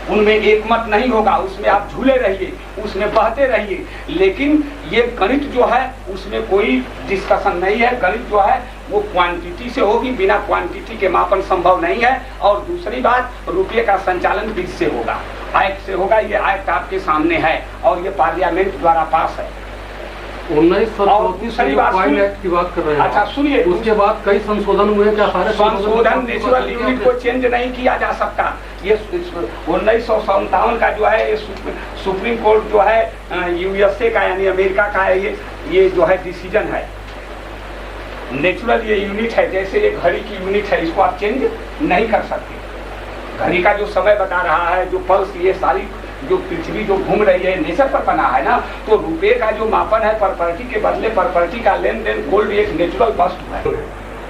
उनमें एक मत नहीं होगा, उसमें आप झूले रहिए, उसमें बहते रहिए, लेकिन ये गणित जो है उसमें कोई डिस्कशन नहीं है। गणित जो है वो क्वांटिटी से होगी, बिना क्वांटिटी के मापन संभव नहीं है। और दूसरी बात, रुपये का संचालन बीच से होगा, एक्ट से होगा। ये एक्ट आपके सामने है और ये पार्लियामेंट द्वारा पास है। 1934 एक्ट की बात कर रहे हैं। अच्छा सुनिए, उसके बाद कई संशोधन हुए, क्या सारे संशोधन नेचुरल यूनिट को चेंज नहीं किया जा सकता। ये 1957 का जो है ये सुप्रीम कोर्ट जो है यूएसए का यानी अमेरिका का है, ये जो है डिसीजन है। नेचुरल ये यूनिट है, जैसे ये घड़ी की यूनिट है, इसको आप चेंज नहीं कर सकते। घड़ी का जो समय बता रहा है, जो पल्स, ये सारी जो पृथ्वी जो घूम रही है नेचर पर बना है ना। तो रुपए का जो मापन है प्रॉपर्टी के बदले प्रॉपर्टी का लेन देन, गोल्ड एक नेचुरल वस्तु है।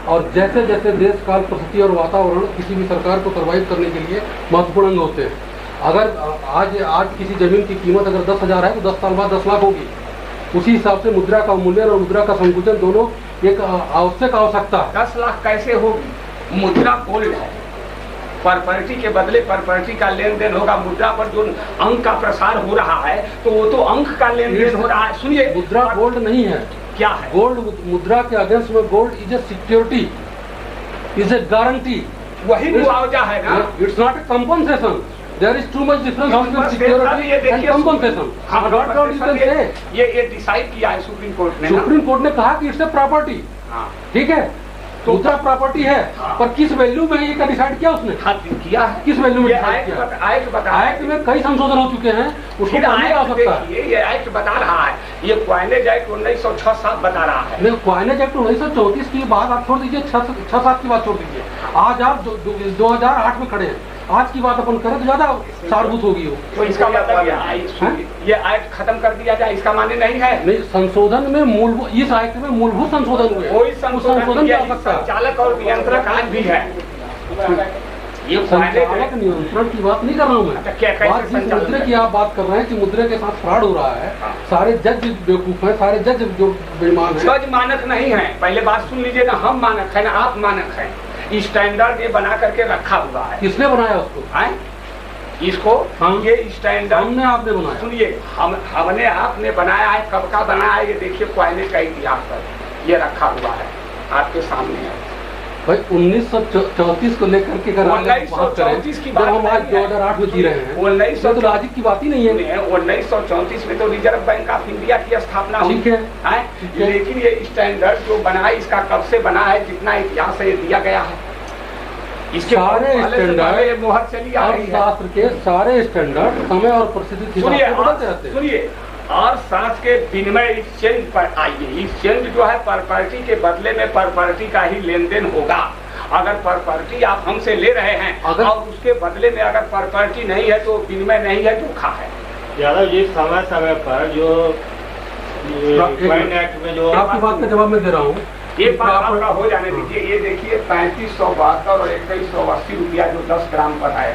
और जैसे जैसे देश काल परिस्थिति और वातावरण किसी भी सरकार को सर्वाइव करने के लिए महत्वपूर्ण अंग होते हैं। अगर आज किसी जमीन की कीमत अगर 10,000 है तो 10 साल बाद 10 लाख होगी। उसी हिसाब से मुद्रा का मूल्य और मुद्रा का संकुचन दोनों एक आवश्यक आवश्यकता है। 10 लाख कैसे होगी? मुद्रा गोल्ड है, प्रॉपर्टी के बदले प्रॉपर्टी का लेन देन होगा। मुद्रा पर जो अंक का प्रसार हो रहा है तो वो तो अंक का लेन देन हो रहा है। सुनिए, मुद्रा गोल्ड नहीं है। क्या है गोल्ड? मुद्रा के अगेंस्ट में gold is a security, is a guarantee. वही मुआवजा है ना। It's not a compensation. There is too much difference between security and compensation. ये डिसाइड किया है सुप्रीम कोर्ट ने। सुप्रीम कोर्ट ने कहा कि इट्स ए प्रॉपर्टी। ठीक है, तो मुद्रा प्रॉपर्टी है, पर किस वैल्यू में ये का डिसाइड किया उसने? किया है। किस वैल्यू में डिसाइड किया? एक्ट में कई संशोधन हो चुके हैं, उसको नहीं आ सकता है। ये एक्ट बता रहा है, ये क्वाइनेज एक्ट 1906-7 बता रहा है। नहीं, क्वाइनेज एक्ट 1934 की बात आप छोड़ दीजिए, 6-7 की बात छोड़ दीजिए। आज आप 2008 में खड़े हैं, आज की बात अपन करें तो ज्यादा सारभूत होगी हो। तो इसका मतलब ये एक्ट खत्म कर दिया जाए, इसका माने नहीं है। नहीं, संशोधन में मूलभूत, इस एक्ट में मूलभूत संशोधन हुए। कोई संशोधन किया जा सकता है। चालक और नियंत्रक आज भी है। ये संचालक नियंत्रण की बात नहीं कर रहा हूँ मैं। बात जिस मुद्रे की आप बात कर रहे हैं कि मुद्रे के साथ फ्रॉड हो रहा है, सारे जज बेवकूफ हैं, सारे जज जो बेईमान हैं। जज मानक नहीं है। पहले बात सुन लीजिए ना, हम मानक है ना आप मानक हैं। स्टैंडर्ड ये बना करके रखा हुआ है। किसने बनाया उसको? इसको ये स्टैंडर्ड हमने आपने बनाया। सुनिए, हमने आपने बनाया है। कब का बनाया है ये देखिए, क्वाइनेज का इतिहास पर ये रखा हुआ है, आपके सामने है भाई। 1934 को लेकर के अगर 1934 की बात, हम आज 2008 में जी रहे हैं, 1900 तो लॉजिक की बात ही नहीं है। 1934 में तो रिजर्व बैंक ऑफ इंडिया की स्थापना हुई है। लेकिन ये स्टैंडर्ड जो बना है, इसका कब से बना है, कितना इतिहास है, ये दिया गया है। इसके सारे स्टैंडर्ड मोहर चली आ रही है। शास्त्र के सारे स्टैंडर्ड समय और परिस्थिति के हिसाब से बदलते रहते हैं। सुनिए, और साथ के विनिमय एक्सचेंज पर आइए। एक्सचेंज जो है प्रॉपर्टी के बदले में प्रॉपर्टी का ही लेन देन होगा। अगर प्रॉपर्टी आप हमसे ले रहे हैं और उसके बदले में अगर प्रॉपर्टी नहीं है तो विनिमय नहीं है, धोखा है। यादव जी, समय समय पर जो एक्ट में जो आपकी बात का जवाब मैं दे रहा हूँ, एक बात आपका हो जाने दीजिए। ये देखिए 3572 और 2180 रुपया जो 10 ग्राम पर है,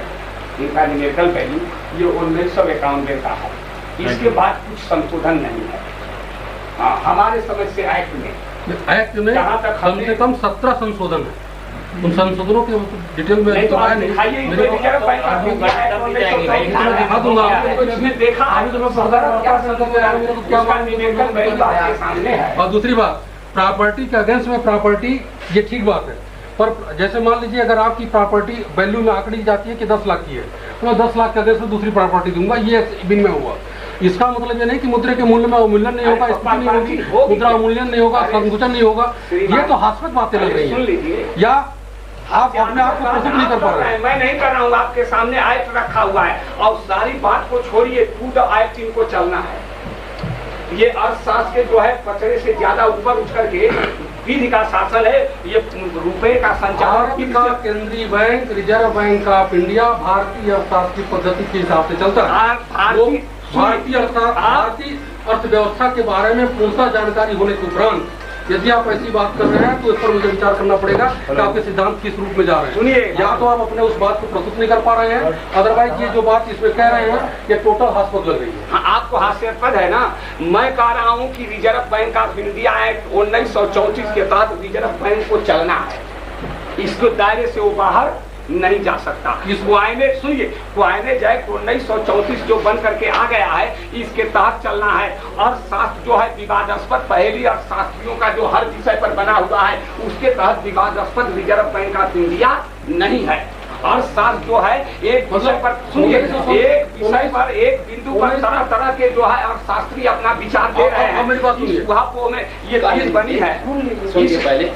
इनका न्यूमेरिकल वैल्यू ये 1991 का है। इसके बाद कुछ संशोधन नहीं है। हमारे समझ से एक्ट में जहाँ तक कम से कम 17 संशोधन है। उन संशोधनों के डिटेल में नहीं तो आप दिखाइए। दिखा दूंगा। और दूसरी बात, प्रॉपर्टी के अगेंस्ट में प्रॉपर्टी, ये ठीक बात है, पर जैसे मान लीजिए अगर आपकी प्रॉपर्टी वैल्यू में आंकड़ी जाती है कि 10 लाख की है, तो मैं 10 लाख के अगेंस्ट में दूसरी प्रॉपर्टी दूंगा, ये विनिमय हुआ। इसका मतलब ये नहीं कि मुद्रे के मूल्य में अवमूल्यन नहीं होगा, स्थिति नहीं होगी, मुद्रा अवमूल्यन नहीं होगा, संकुचन नहीं होगा। ये तो हास्यास्पद बातें लग रही है, या आप अपने आप को प्रस्तुत नहीं कर पा रहे हैं। मैं नहीं कर रहा हूँ, आपके सामने एक्ट रखा हुआ है और सारी बात को छोड़िए, टू द एक्ट इनको चलना है। ये अर्थशास्त्र के जो है पचड़े से ज्यादा ऊपर उठ करके विधि का शासन है। ये रुपए का संचालन का केंद्रीय bank, reserve bank of India भारतीय अर्थशास्त्र की पद्धति के हिसाब से चलता है। भारतीय अर्थव्यवस्था के बारे में पूर्णतः जानकारी होने के उपरांत यदि आप ऐसी बात कर रहे हैं तो इस पर मुझे विचार करना पड़ेगा कि आपके सिद्धांत किस रूप में जा रहे हैं। सुनिए, या तो आप अपने उस बात को प्रस्तुत नहीं कर पा रहे हैं, अदरवाइज ये जो बात इसमें कह रहे हैं ये टोटल हास्यास्पद लग रही है। हाँ, आपको हास्यास्पद है ना। मैं कह रहा हूँ कि reserve bank of India act 1934 के तहत रिजर्व बैंक को चलना है। इसके दायरे से वो बाहर नहीं जा सकता। इस मुआयने सुनिए, मुआयने एक्ट 1934 जो बन करके आ गया है, इसके तहत चलना है। और शास्त्र जो है विवादास्पद पहेली और शास्त्रियों का जो हर विषय पर बना हुआ है, उसके तहत विवादास्पद रिजर्व बैंक ऑफ इंडिया नहीं है। और शास्त्र जो है एक विषय पर सुनिए, एक विषय पर एक बिंदु पर तरह तरह के जो है और शास्त्री अपना विचार दे रहे हैं। इस वहां में ये चीज बनी है,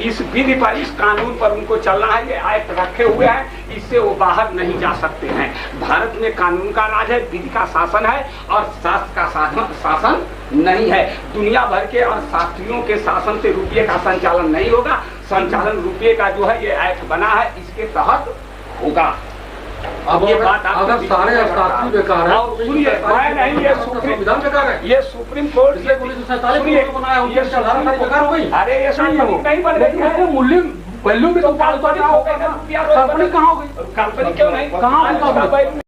इस विधि पर, इस कानून पर उनको चलना है। ये एक्ट रखे हुए हैं, इससे वो बाहर नहीं जा सकते हैं। भारत में कानून का राज है, विधि का शासन है और शास्त्र का शासन नहीं है। दुनिया भर के और शास्त्रियों के शासन से रुपये का संचालन नहीं होगा। संचालन रुपये का जो है ये एक्ट बना है, इसके तहत होगा। अब ये बात अगर सारे शास्त्री बेकार है, सुनिए, मैं नहीं, ये संविधान बेकार है, ये सुप्रीम कोर्ट इसलिए 1947 को बनाया, ये सारी बेकार हो गई। अरे ये नहीं बन रही है, मूल्य वैल्यू भी तो काल्पनिक हो गई, कंपनी कहाँ हो गई, कंपनी क्यों नहीं, कहाँ